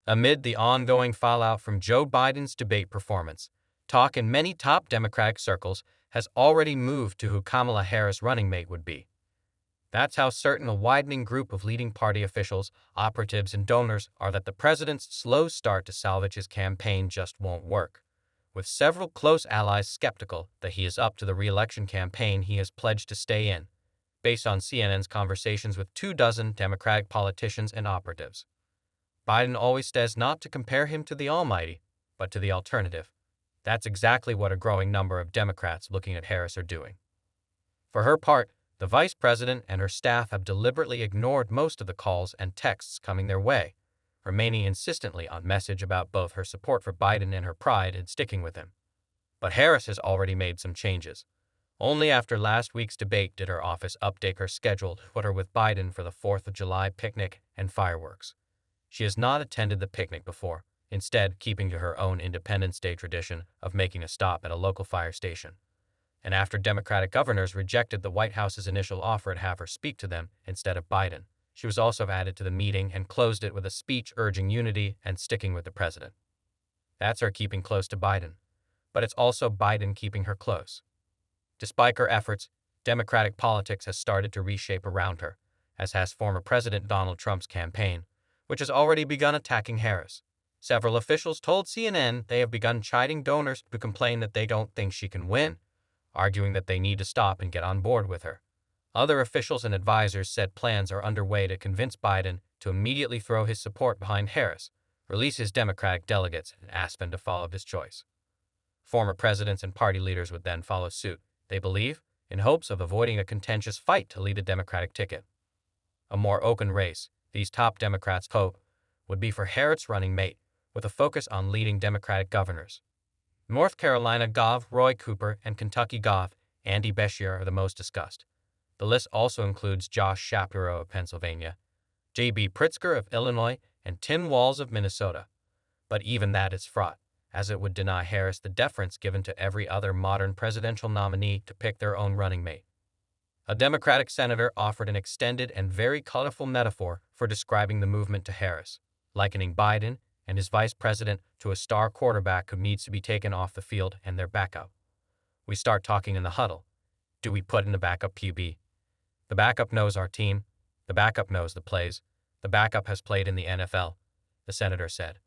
Amid the ongoing fallout from Joe Biden's debate performance, talk in many top Democratic circles has already moved to who Kamala Harris' running mate would be. That's how certain a widening group of leading party officials, operatives, and donors are that the president's slow start to salvage his campaign just won't work, with several close allies skeptical that he is up to the re-election campaign he has pledged to stay in, based on CNN's conversations with 24 Democratic politicians and operatives. Biden always says not to compare him to the almighty, but to the alternative. That's exactly what a growing number of Democrats looking at Harris are doing. For her part, the vice president and her staff have deliberately ignored most of the calls and texts coming their way, remaining insistently on message about both her support for Biden and her pride in sticking with him. But Harris has already made some changes. Only after last week's debate did her office update her schedule to put her with Biden for the 4th of July picnic and fireworks. She has not attended the picnic before, instead keeping to her own Independence Day tradition of making a stop at a local fire station. And after Democratic governors rejected the White House's initial offer to have her speak to them instead of Biden, she was also added to the meeting and closed it with a speech urging unity and sticking with the president. That's her keeping close to Biden, but it's also Biden keeping her close. Despite her efforts, Democratic politics has started to reshape around her, as has former President Donald Trump's campaign, which has already begun attacking Harris. Several officials told CNN they have begun chiding donors who complain that they don't think she can win, arguing that they need to stop and get on board with her. Other officials and advisors said plans are underway to convince Biden to immediately throw his support behind Harris, release his Democratic delegates, and ask them to follow his choice. Former presidents and party leaders would then follow suit, they believe, in hopes of avoiding a contentious fight to lead a Democratic ticket. A more open race, these top Democrats hope, would be for Harris' running mate, with a focus on leading Democratic governors. North Carolina Gov. Roy Cooper and Kentucky Gov. Andy Beshear are the most discussed. The list also includes Josh Shapiro of Pennsylvania, J.B. Pritzker of Illinois, and Tim Walz of Minnesota. But even that is fraught, as it would deny Harris the deference given to every other modern presidential nominee to pick their own running mate. A Democratic senator offered an extended and very colorful metaphor for describing the movement to Harris, likening Biden and his vice president to a star quarterback who needs to be taken off the field and their backup. We start talking in the huddle. Do we put in the backup QB? The backup knows our team. The backup knows the plays. The backup has played in the NFL, the senator said.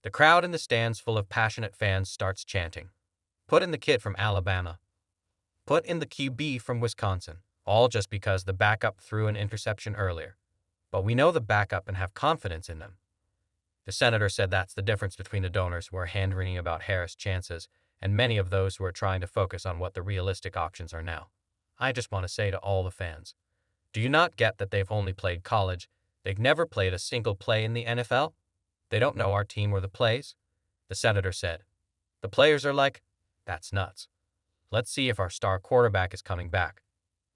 The crowd in the stands full of passionate fans starts chanting. Put in the kid from Alabama. Put in the QB from Wisconsin, all just because the backup threw an interception earlier. But we know the backup and have confidence in them. The senator said that's the difference between the donors who are hand-wringing about Harris' chances and many of those who are trying to focus on what the realistic options are now. I just want to say to all the fans, do you not get that they've only played college? They've never played a single play in the NFL? They don't know our team or the plays? The senator said. The players are like, that's nuts. Let's see if our star quarterback is coming back.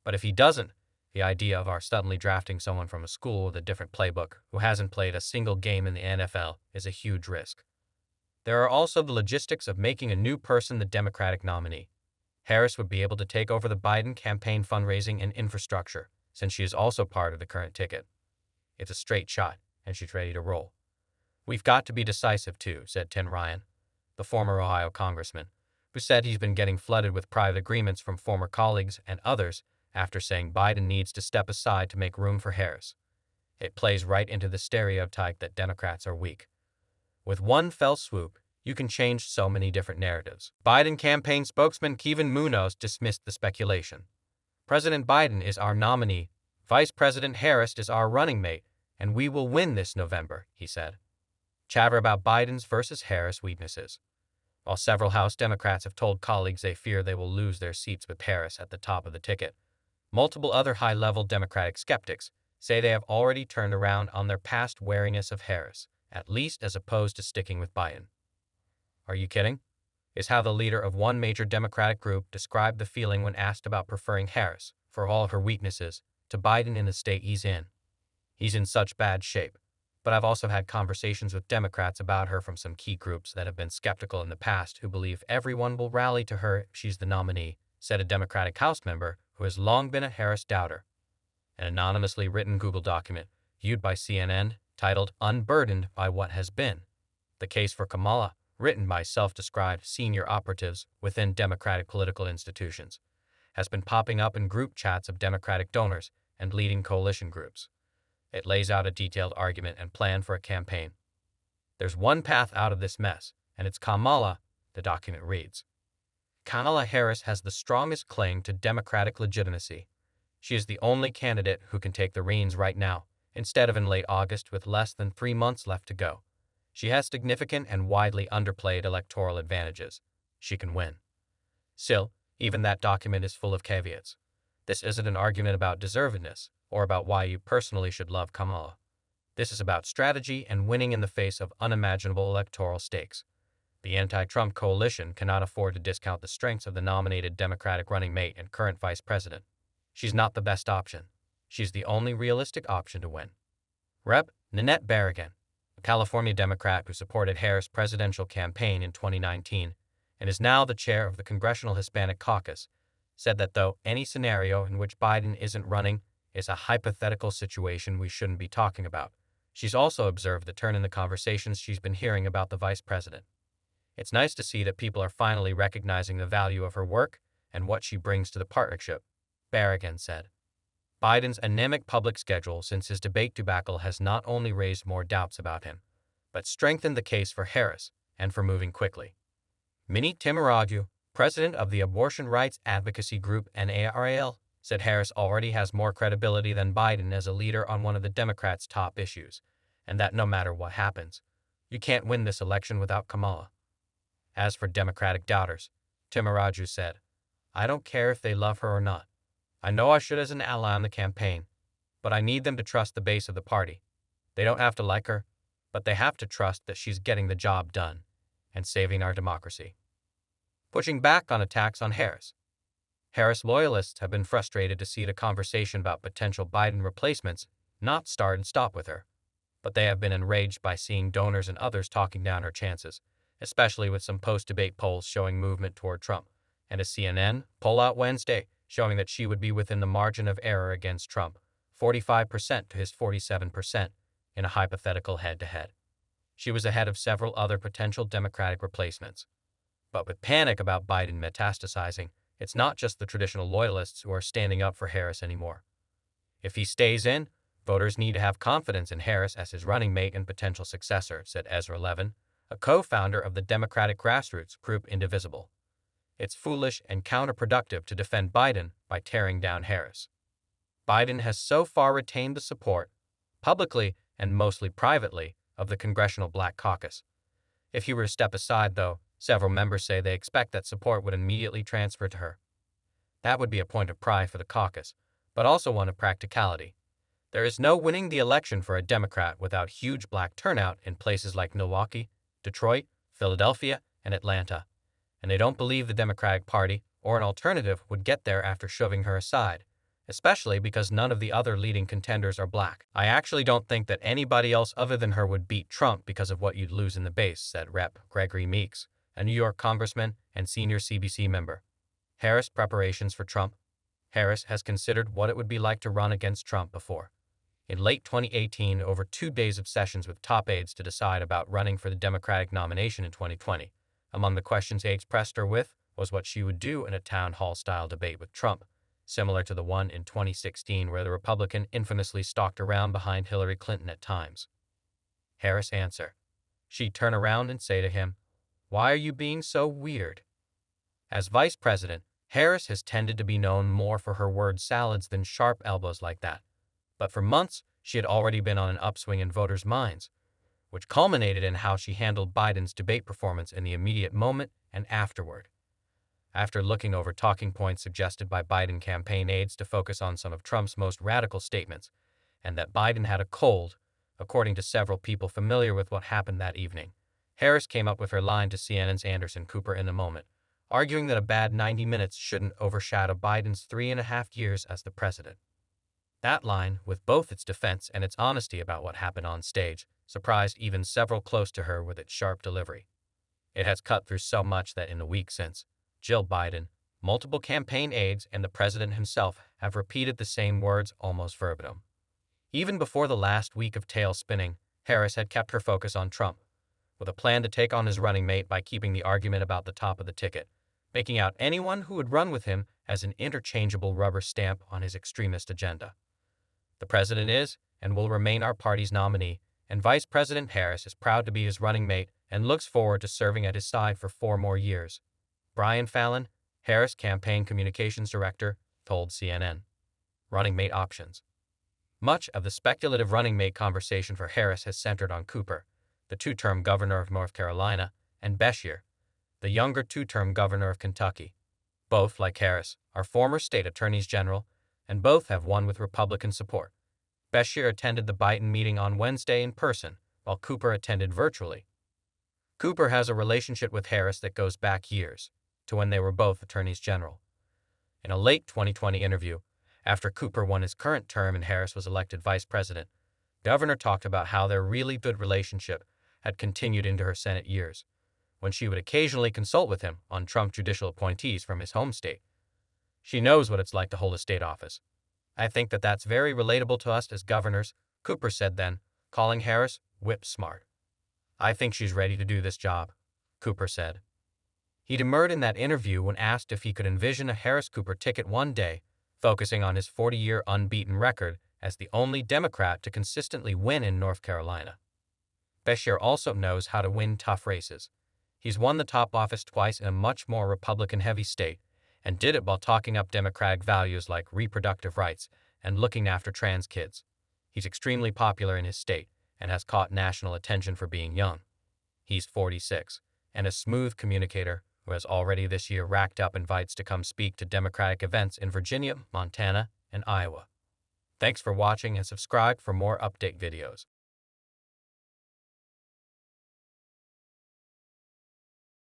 But if he doesn't, the idea of our suddenly drafting someone from a school with a different playbook who hasn't played a single game in the NFL is a huge risk. There are also the logistics of making a new person the Democratic nominee. Harris would be able to take over the Biden campaign fundraising and infrastructure, since she is also part of the current ticket. It's a straight shot, and she's ready to roll. We've got to be decisive too, said Tim Ryan, the former Ohio congressman, who said he's been getting flooded with private agreements from former colleagues and others after saying Biden needs to step aside to make room for Harris. It plays right into the stereotype that Democrats are weak. With one fell swoop, you can change so many different narratives. Biden campaign spokesman Kevin Munoz dismissed the speculation. President Biden is our nominee, Vice President Harris is our running mate, and we will win this November, he said. Chatter about Biden's versus Harris weaknesses. While several House Democrats have told colleagues they fear they will lose their seats with Harris at the top of the ticket, multiple other high-level Democratic skeptics say they have already turned around on their past wariness of Harris, at least as opposed to sticking with Biden. Are you kidding? Is how the leader of one major Democratic group described the feeling when asked about preferring Harris, for all of her weaknesses, to Biden in the state he's in. He's in such bad shape, but I've also had conversations with Democrats about her from some key groups that have been skeptical in the past who believe everyone will rally to her if she's the nominee, said a Democratic House member who has long been a Harris doubter. An anonymously written Google document, viewed by CNN, titled Unburdened by What Has Been. The Case for Kamala, written by self-described senior operatives within Democratic political institutions, has been popping up in group chats of Democratic donors and leading coalition groups. It lays out a detailed argument and plan for a campaign. There's one path out of this mess, and it's Kamala, the document reads. Kamala Harris has the strongest claim to Democratic legitimacy. She is the only candidate who can take the reins right now, instead of in late August with less than 3 months left to go. She has significant and widely underplayed electoral advantages. She can win. Still, even that document is full of caveats. This isn't an argument about deservedness or about why you personally should love Kamala. This is about strategy and winning in the face of unimaginable electoral stakes. The anti-Trump coalition cannot afford to discount the strengths of the nominated Democratic running mate and current vice president. She's not the best option. She's the only realistic option to win. Rep. Nanette Berrigan, a California Democrat who supported Harris' presidential campaign in 2019 and is now the chair of the Congressional Hispanic Caucus, said that though any scenario in which Biden isn't running is a hypothetical situation we shouldn't be talking about, she's also observed the turn in the conversations she's been hearing about the vice president. It's nice to see that people are finally recognizing the value of her work and what she brings to the partnership, Berrigan said. Biden's anemic public schedule since his debate debacle has not only raised more doubts about him, but strengthened the case for Harris and for moving quickly. Minnie Timuraju, president of the abortion rights advocacy group NARAL, said Harris already has more credibility than Biden as a leader on one of the Democrats' top issues, and that no matter what happens, you can't win this election without Kamala. As for Democratic doubters, Timuraju said, I don't care if they love her or not. I know I should as an ally on the campaign, but I need them to trust the base of the party. They don't have to like her, but they have to trust that she's getting the job done and saving our democracy. Pushing back on attacks on Harris. Harris loyalists have been frustrated to see the conversation about potential Biden replacements not start and stop with her, but they have been enraged by seeing donors and others talking down her chances, especially with some post-debate polls showing movement toward Trump, and a CNN poll out Wednesday showing that she would be within the margin of error against Trump, 45% to his 47%, in a hypothetical head-to-head. She was ahead of several other potential Democratic replacements. But with panic about Biden metastasizing, it's not just the traditional loyalists who are standing up for Harris anymore. If he stays in, voters need to have confidence in Harris as his running mate and potential successor, said Ezra Levin, a co-founder of the Democratic grassroots group Indivisible. It's foolish and counterproductive to defend Biden by tearing down Harris. Biden has so far retained the support, publicly and mostly privately, of the Congressional Black Caucus. If he were to step aside, though, several members say they expect that support would immediately transfer to her. That would be a point of pride for the caucus, but also one of practicality. There is no winning the election for a Democrat without huge black turnout in places like Milwaukee, Detroit, Philadelphia, and Atlanta, and they don't believe the Democratic Party or an alternative would get there after shoving her aside, especially because none of the other leading contenders are black. I actually don't think that anybody else other than her would beat Trump because of what you'd lose in the base, said Rep. Gregory Meeks, a New York congressman and senior CBC member. Harris preparations for Trump. Harris has considered what it would be like to run against Trump before. In late 2018, over 2 days of sessions with top aides to decide about running for the Democratic nomination in 2020. Among the questions aides pressed her with was what she would do in a town hall-style debate with Trump, similar to the one in 2016 where the Republican infamously stalked around behind Hillary Clinton at times. Harris' answer. She'd turn around and say to him, "Why are you being so weird?" As vice president, Harris has tended to be known more for her word salads than sharp elbows like that. But for months, she had already been on an upswing in voters' minds, which culminated in how she handled Biden's debate performance in the immediate moment and afterward. After looking over talking points suggested by Biden campaign aides to focus on some of Trump's most radical statements, and that Biden had a cold, according to several people familiar with what happened that evening, Harris came up with her line to CNN's Anderson Cooper in a moment, arguing that a bad 90 minutes shouldn't overshadow Biden's 3.5 years as the president. That line, with both its defense and its honesty about what happened on stage, surprised even several close to her with its sharp delivery. It has cut through so much that in the week since, Jill Biden, multiple campaign aides, and the president himself have repeated the same words almost verbatim. Even before the last week of tail spinning, Harris had kept her focus on Trump, with a plan to take on his running mate by keeping the argument about the top of the ticket, making out anyone who would run with him as an interchangeable rubber stamp on his extremist agenda. The president is and will remain our party's nominee, and Vice President Harris is proud to be his running mate and looks forward to serving at his side for 4 more years. Brian Fallon, Harris Campaign Communications Director, told CNN. Running mate options. Much of the speculative running mate conversation for Harris has centered on Cooper, the 2-term governor of North Carolina, and Beshear, the younger 2-term governor of Kentucky. Both, like Harris, are former state attorneys general, and both have won with Republican support. Beshear attended the Biden meeting on Wednesday in person, while Cooper attended virtually. Cooper has a relationship with Harris that goes back years, to when they were both attorneys general. In a late 2020 interview, after Cooper won his current term and Harris was elected vice president, the governor talked about how their really good relationship had continued into her Senate years, when she would occasionally consult with him on Trump judicial appointees from his home state. She knows what it's like to hold a state office. I think that that's very relatable to us as governors, Cooper said then, calling Harris whip smart. I think she's ready to do this job, Cooper said. He demurred in that interview when asked if he could envision a Harris-Cooper ticket one day, focusing on his 40-year unbeaten record as the only Democrat to consistently win in North Carolina. Beshear also knows how to win tough races. He's won the top office twice in a much more Republican-heavy state, and did it while talking up Democratic values like reproductive rights and looking after trans kids. He's extremely popular in his state and has caught national attention for being young. He's 46 and a smooth communicator who has already this year racked up invites to come speak to Democratic events in Virginia, Montana, and Iowa. Thanks for watching and subscribe for more update videos.